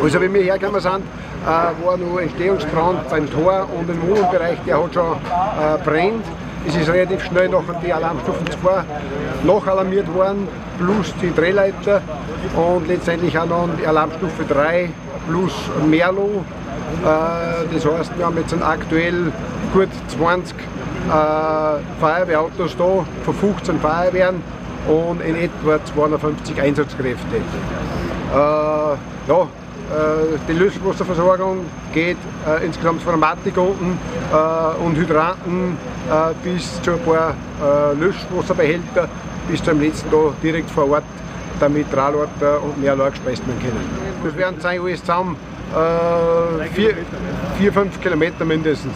Also wenn wir hergekommen sind, war noch Entstehungsbrand beim Tor und im Wohnbereich, der hat schon brennt. Es ist relativ schnell nachher die Alarmstufen 2 nachalarmiert worden, plus die Drehleiter und letztendlich auch noch die Alarmstufe 3 plus Merlo. Das heißt, wir haben jetzt aktuell gut 20 Feuerwehrautos da, von 15 Feuerwehren und in etwa 250 Einsatzkräfte. Die Löschwasserversorgung geht insgesamt von der Matik unten und Hydranten bis zu ein paar Löschwasserbehälter bis zum letzten da direkt vor Ort, damit Trahlorte und Mehrlager gespeist werden können. Das werden sein alles zusammen 4-5 Kilometer mindestens.